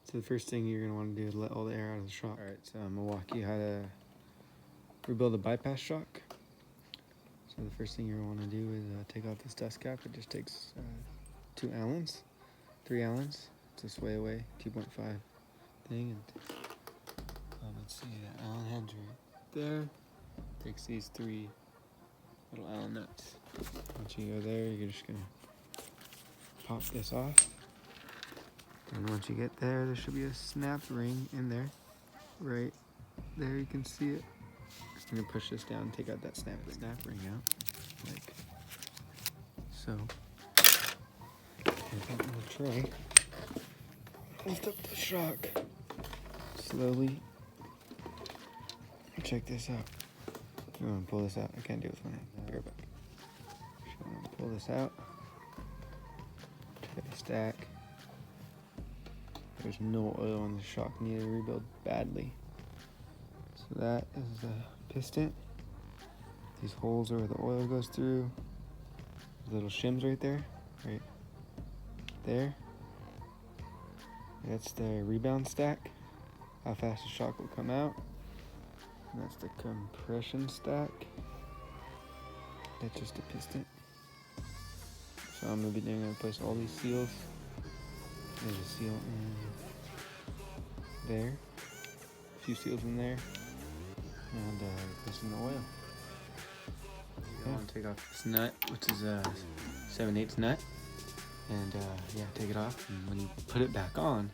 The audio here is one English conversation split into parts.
So the first thing you're going to want to do is let all the air out of the shock. Alright, so I'm going to walk you how to rebuild a bypass shock. So the first thing you're going to want to do is take off this dust cap. It just takes 2 Allens, 3 Allens. It's a sway away 2.5 thing. And let's see, the Allen head's right there. Takes these 3 little Allen nuts. Once you go there, you're just going to pop this off. And once you get there, there should be a snap ring in there. Right there, you can see it. I'm gonna push this down and take out that snap ring out, like so. And I'm gonna try lift up the shock slowly. Check this out. I'm gonna pull this out. I can't do it with my hand. Bear back. So I'm gonna pull this out. Get a stack. There's no oil in the shock. Need to rebuild badly. So that is the piston. These holes are where the oil goes through. Little shims right there, right there. That's the rebound stack. How fast the shock will come out. And that's the compression stack. That's just a piston. So I'm gonna replace all these seals. There's a seal in there, a few seals in there, and replacing the oil. I want to take off this nut, which is a 7/8 nut, and yeah, take it off. And when you put it back on,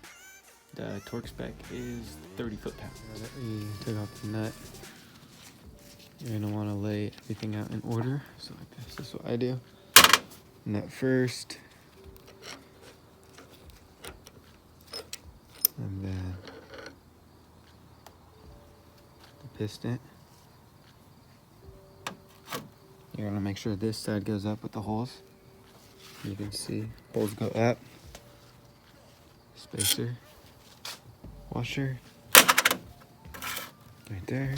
the torque spec is 30 foot-pounds. Now that we took off the nut, you're gonna want to lay everything out in order. So like this. This is what I do. Nut first. And then the piston. You're gonna make sure this side goes up with the holes. You can see holes go up. Spacer, washer, right there.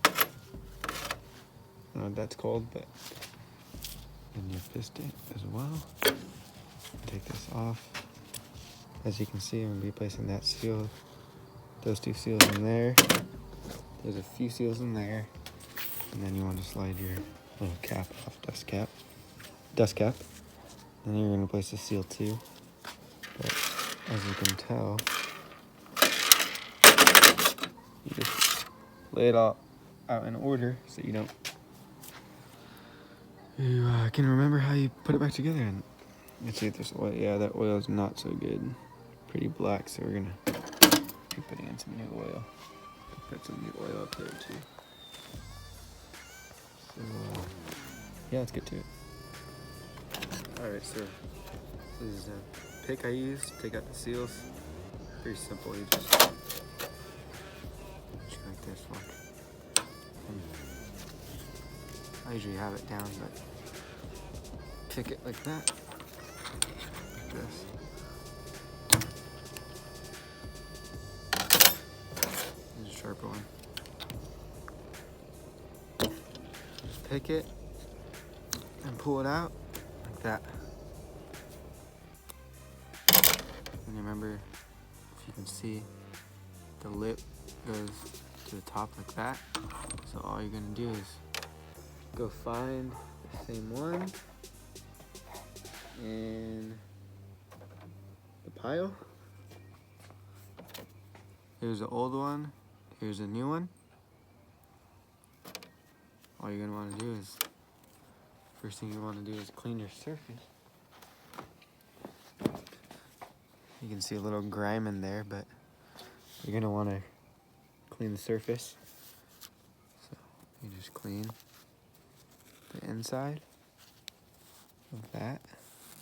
I don't know what that's called, but and your piston as well. Take this off. As you can see, I'm going to be placing that seal, those 2 seals in there. There's a few seals in there. And then you want to slide your little cap off, dust cap. And then you're going to place the seal too. But as you can tell, you just lay it all out in order so you don't. You can remember how you put it back together. And let's see if there's oil. Yeah, that oil is not so good. Pretty black, so we're gonna be putting in some new oil. Put some new oil up there too. So yeah, let's get to it. Alright, so this is the pick I use. Take out the seals. Very simple. You just like this one. I usually have it down, but pick it like that. Like this. Sharper one. Just pick it and pull it out like that. And remember, if you can see, the lip goes to the top like that. So all you're gonna do is go find the same one in the pile. Here's the old one. Here's a new one. All you're gonna want to do is, first thing you want to do is clean your surface. You can see a little grime in there, but you're gonna want to clean the surface. So you just clean the inside of that.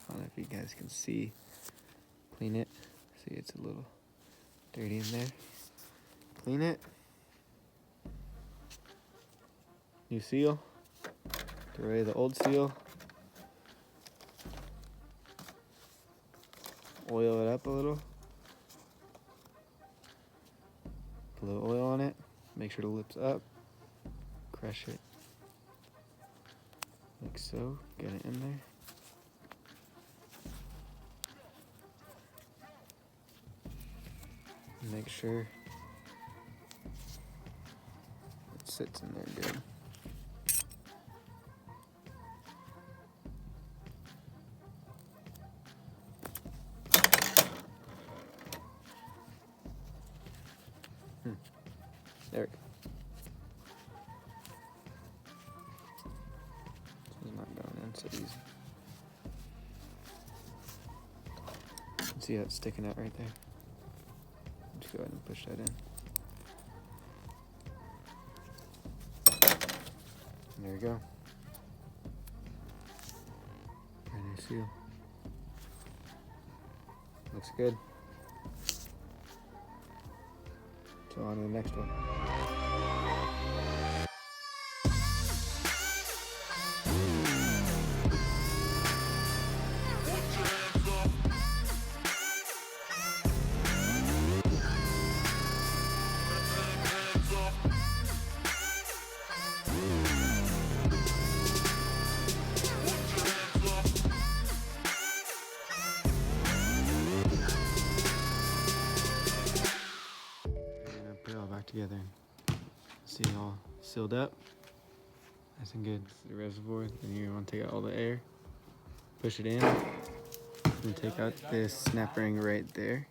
I don't know if you guys can see. Clean it. See, it's a little dirty in there. Clean it. New seal. Throw away the old seal. Oil it up a little. Put a little oil on it. Make sure the lip's up. Crush it. Like so. Get it in there. Make sure it sits in there good. There we go. This is not going in so easy. See how it's sticking out right there? Just go ahead and push that in. And there we go. Brand new seal. Looks good. So on to the next one. Put it all back together and see it all sealed up. Nice and good. This is the reservoir. Then you want to take out all the air, push it in, and take out this snap ring right there,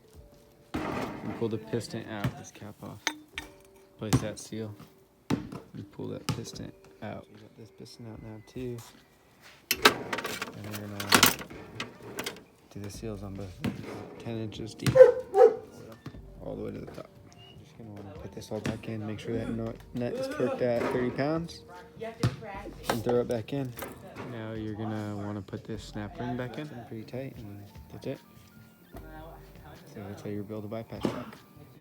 and pull the piston out. This cap off. Place that seal. You pull that piston out. You got this piston out now too, and then do the seals on both. 10 inches deep, all the way to the top. Gonna want to put this all back in, make sure that nut is torqued at 30 pounds, and throw it back in. Now you're gonna want to put this snap ring back in pretty tight, and that's it. So that's how you build a bypass shock.